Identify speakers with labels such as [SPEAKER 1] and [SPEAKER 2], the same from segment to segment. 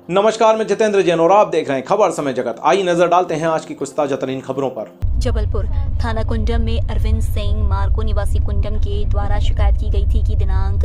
[SPEAKER 1] नमस्कार, मैं जितेंद्र जैन और आप देख रहे हैं खबर समय जगत। आइए नजर डालते हैं आज की कुछ ताजा तरीन खबरों पर।
[SPEAKER 2] जबलपुर थाना कुंडम में अरविंद सिंह मार्को निवासी कुंडम के द्वारा शिकायत की गई थी कि दिनांक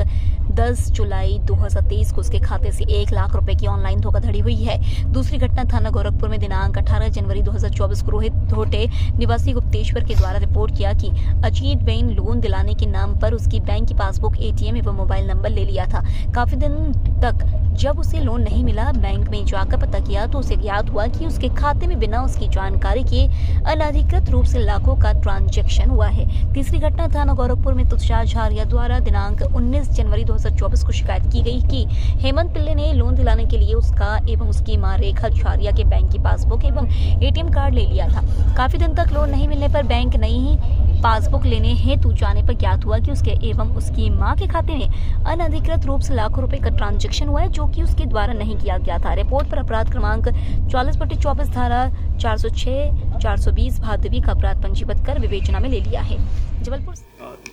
[SPEAKER 2] 10 जुलाई 2023 को उसके खाते से 1 लाख रुपए की ऑनलाइन धोखाधड़ी हुई है। दूसरी घटना थाना गोरखपुर में दिनांक 18 जनवरी 2024 को रोहित धोटे निवासी गुप्तेश्वर के द्वारा रिपोर्ट किया कि अजीत बेन लोन दिलाने के नाम पर उसकी बैंक की पासबुक, एटीएम एवं मोबाइल नंबर ले लिया था। काफी दिन तक जब उसे लोन नहीं मिला, बैंक में जाकर पता किया तो उसे ज्ञात हुआ कि उसके खाते में बिना उसकी जानकारी के अनधिकृत रूप से लाखों का ट्रांजैक्शन हुआ है। तीसरी घटना थाना गोरखपुर में तुषार झारिया द्वारा दिनांक 19 जनवरी 2024 को शिकायत की गई कि हेमंत पिल्ले ने लोन दिलाने के लिए उसका एवं उसकी मां रेखा झारिया के बैंक की पासबुक एवं एटीएम कार्ड ले लिया था। काफी दिन तक लोन नहीं मिलने पर बैंक नई पासबुक लेने हेतु जाने पर ज्ञात हुआ कि उसके एवं उसकी मां के खाते में अनधिकृत रूप से लाखों रुपए का ट्रांजैक्शन हुआ है, जो कि उसके द्वारा नहीं किया गया था। रिपोर्ट पर अपराध क्रमांक 40/24 धारा 406 420 भादवी का अपराध पंजीबद्ध कर विवेचना में ले लिया है। जबलपुर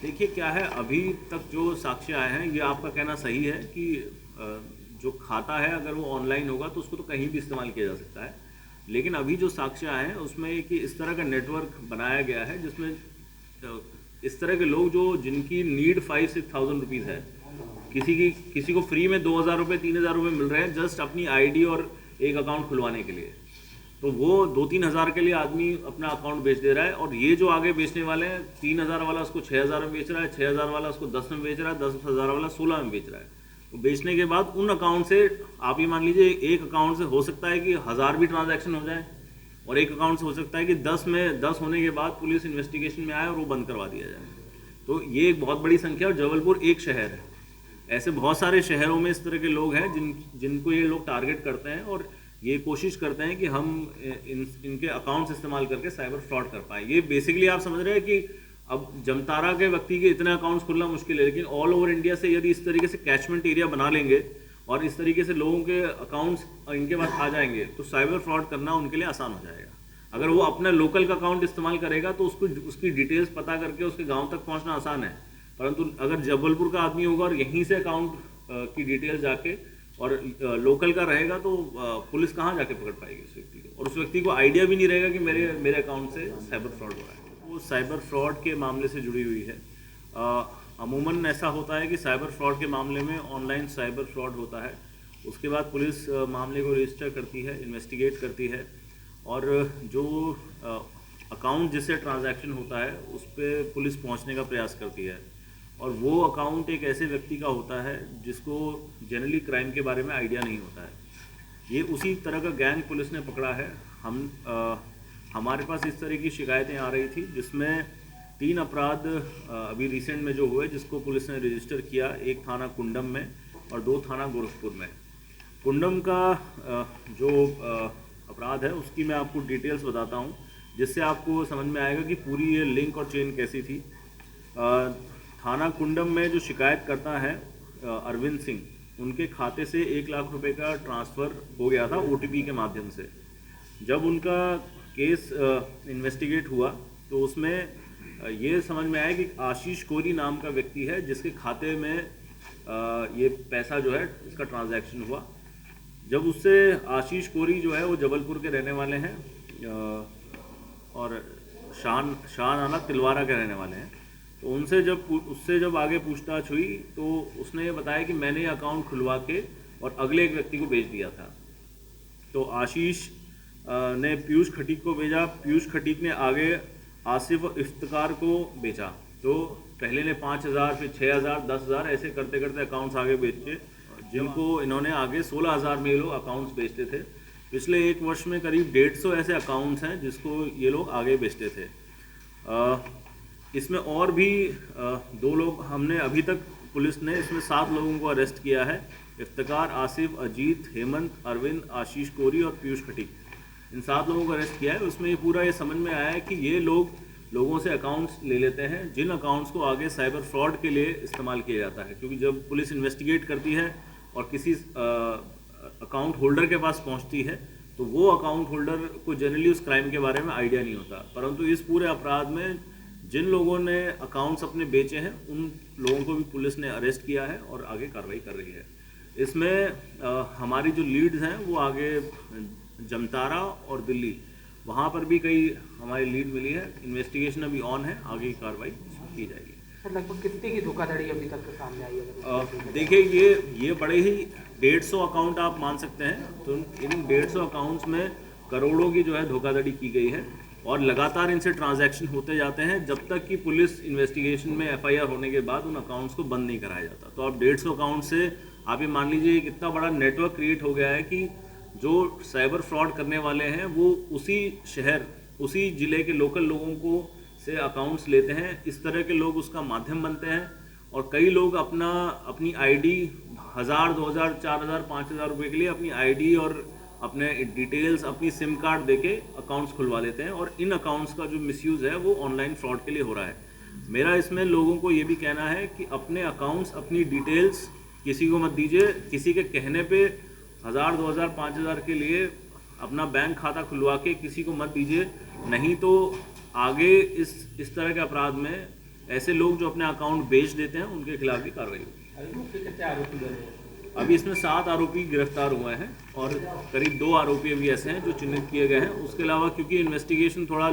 [SPEAKER 3] देखिए क्या है, अभी तक जो साक्ष्य आए हैं, ये आपका कहना सही है कि जो खाता है अगर वो ऑनलाइन होगा तो उसको तो कहीं भी इस्तेमाल किया जा सकता है। लेकिन अभी जो साक्ष्य आए हैं उसमें कि इस तरह का नेटवर्क बनाया गया है जिसमें इस तरह के लोग जिनकी नीड 5-6,000 रुपीज़ है, किसी को फ्री में 2,000 रुपये 3,000 रुपये मिल रहे हैं जस्ट अपनी आईडी और एक अकाउंट खुलवाने के लिए, तो वो 2-3 हज़ार के लिए आदमी अपना अकाउंट बेच दे रहा है। और ये जो आगे बेचने वाले हैं, 3,000 वाला उसको 6,000 में बेच रहा है, 6,000 वाला उसको 10 में बेच रहा है, 10,000 वाला 16 में बेच रहा है। तो बेचने के बाद उन अकाउंट से आप ये मान लीजिए, एक अकाउंट से हो सकता है कि 1,000 भी ट्रांजैक्शन हो जाए, और एक अकाउंट से हो सकता है कि 10 होने के बाद पुलिस इन्वेस्टिगेशन में आए और वो बंद करवा दिया जाए। तो ये एक बहुत बड़ी संख्या, और जबलपुर एक शहर है। ऐसे बहुत सारे शहरों में इस तरह के लोग हैं जिनको ये लोग टारगेट करते हैं, और ये कोशिश करते हैं कि हम इनके अकाउंट्स इस्तेमाल करके साइबर फ्रॉड कर पाएँ। ये बेसिकली आप समझ रहे हैं कि अब जमतारा के व्यक्ति के इतने अकाउंट्स खुलना मुश्किल है, लेकिन ऑल ओवर इंडिया से यदि इस तरीके से कैचमेंट एरिया बना लेंगे और इस तरीके से लोगों के अकाउंट्स इनके पास आ जाएंगे तो साइबर फ्रॉड करना उनके लिए आसान हो जाएगा। अगर वो अपना लोकल का अकाउंट इस्तेमाल करेगा तो उसकी डिटेल्स पता करके उसके गांव तक पहुंचना आसान है, परंतु अगर जबलपुर का आदमी होगा और यहीं से अकाउंट की डिटेल जाके और लोकल का रहेगा तो पुलिस कहाँ जाके पकड़ पाएगी उस व्यक्ति को, और उस व्यक्ति को आइडिया भी नहीं रहेगा कि मेरे अकाउंट से साइबर फ्रॉड हो रहा है। वो साइबर फ्रॉड के मामले से जुड़ी हुई है। अमूमन ऐसा होता है कि साइबर फ्रॉड के मामले में ऑनलाइन साइबर फ्रॉड होता है, उसके बाद पुलिस मामले को रजिस्टर करती है, इन्वेस्टिगेट करती है, और जो अकाउंट जिससे ट्रांजैक्शन होता है उस पर पुलिस पहुंचने का प्रयास करती है। और वो अकाउंट एक ऐसे व्यक्ति का होता है जिसको जनरली क्राइम के बारे में आइडिया नहीं होता है। ये उसी तरह का गैंग पुलिस ने पकड़ा है। हमारे पास इस तरह की शिकायतें आ रही थी जिसमें 3 अपराध अभी रिसेंट में जो हुए जिसको पुलिस ने रजिस्टर किया, एक थाना कुंडम में और 2 थाना गोरखपुर में। कुंडम का जो अपराध है उसकी मैं आपको डिटेल्स बताता हूँ, जिससे आपको समझ में आएगा कि पूरी ये लिंक और चेन कैसी थी। थाना कुंडम में जो शिकायत करता है अरविंद सिंह, उनके खाते से 1 लाख रुपए का ट्रांसफ़र हो गया था ओटीपी के माध्यम से। जब उनका केस इन्वेस्टिगेट हुआ तो उसमें ये समझ में आया कि आशीष कोरी नाम का व्यक्ति है जिसके खाते में ये पैसा जो है इसका ट्रांजैक्शन हुआ। जब उससे आशीष कोरी जो है वो जबलपुर के रहने वाले हैं और शान आना तिलवारा के रहने वाले हैं, तो उससे जब आगे पूछताछ हुई तो उसने ये बताया कि मैंने ये अकाउंट खुलवा के और अगले एक व्यक्ति को बेच दिया था। तो आशीष ने पीयूष खटीक को भेजा, पीयूष खटीक ने आगे आसिफ इफ्तिकार को बेचा। तो पहले ने 5,000, फिर 6,000, 10,000 ऐसे करते करते अकाउंट्स आगे बेचे, जिनको इन्होंने आगे 16,000 में ये लोग अकाउंट्स बेचते थे। पिछले 1 वर्ष में करीब 150 ऐसे अकाउंट्स हैं जिसको ये लोग आगे बेचते थे। इसमें और भी 2 लोग हमने अभी तक, पुलिस ने इसमें 7 लोगों को अरेस्ट किया है। इफ्तिकार, आसिफ, अजीत, हेमंत, अरविंद, आशीष कोरी और पीयूष खटीक, इन 7 लोगों को अरेस्ट किया है। उसमें ये समझ में आया है कि ये लोगों से अकाउंट्स ले लेते हैं, जिन अकाउंट्स को आगे साइबर फ्रॉड के लिए इस्तेमाल किया जाता है। क्योंकि जब पुलिस इन्वेस्टिगेट करती है और किसी अकाउंट होल्डर के पास पहुंचती है तो वो अकाउंट होल्डर को जनरली उस क्राइम के बारे में आइडिया नहीं होता, परंतु इस पूरे अपराध में जिन लोगों ने अकाउंट्स अपने बेचे हैं उन लोगों को भी पुलिस ने अरेस्ट किया है और आगे कार्रवाई कर रही है। इसमें हमारी जो लीड्स हैं वो आगे जमतारा और दिल्ली, वहाँ पर भी कई हमारी लीड मिली है। इन्वेस्टिगेशन अभी ऑन है, आगे की कार्रवाई की जाएगी।
[SPEAKER 4] सर लगभग कितने की धोखाधड़ी अभी तक सामने आई है?
[SPEAKER 3] देखिए ये बड़े ही 150 अकाउंट आप मान सकते हैं। तो इन 150 अकाउंट्स में करोड़ों की जो है धोखाधड़ी की गई है और लगातार इनसे ट्रांजैक्शन होते जाते हैं जब तक कि पुलिस इन्वेस्टिगेशन में FIR होने के बाद उन अकाउंट्स को बंद नहीं कराया जाता। तो अब 150 अकाउंट से आप ये मान लीजिए एक इतना बड़ा नेटवर्क क्रिएट हो गया है कि जो साइबर फ्रॉड करने वाले हैं वो उसी शहर, उसी ज़िले के लोकल लोगों को से अकाउंट्स लेते हैं। इस तरह के लोग उसका माध्यम बनते हैं और कई लोग अपनी ID 1000, 2000, 4000, 5000 रुपये के लिए अपनी ID और अपने डिटेल्स, अपनी सिम कार्ड देके अकाउंट्स खुलवा लेते हैं और इन अकाउंट्स का जो मिसयूज़ है वो ऑनलाइन फ्रॉड के लिए हो रहा है। मेरा इसमें लोगों को ये भी कहना है कि अपने अकाउंट्स, अपनी डिटेल्स किसी को मत दीजिए। किसी के कहने पे 1000, 2000, 5000 के लिए अपना बैंक खाता खुलवा के किसी को मत दीजिए, नहीं तो आगे इस तरह के अपराध में ऐसे लोग जो अपने अकाउंट बेच देते हैं उनके खिलाफ भी कार्रवाई होगी। अभी इसमें 7 आरोपी गिरफ्तार हुए हैं और करीब 2 आरोपी अभी ऐसे हैं जो चिन्हित किए गए हैं। उसके अलावा क्योंकि इन्वेस्टिगेशन थोड़ा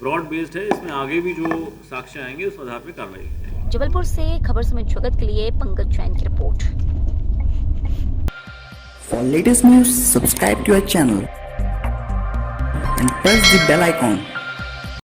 [SPEAKER 3] ब्रॉड बेस्ड है, इसमें आगे भी जो साक्ष्य आएंगे उस आधार पर कार्रवाई होगी।
[SPEAKER 2] जबलपुर से खबर समय जगत के लिए पंकज जैन की report.
[SPEAKER 5] For latest news, subscribe to our channel and press the bell icon.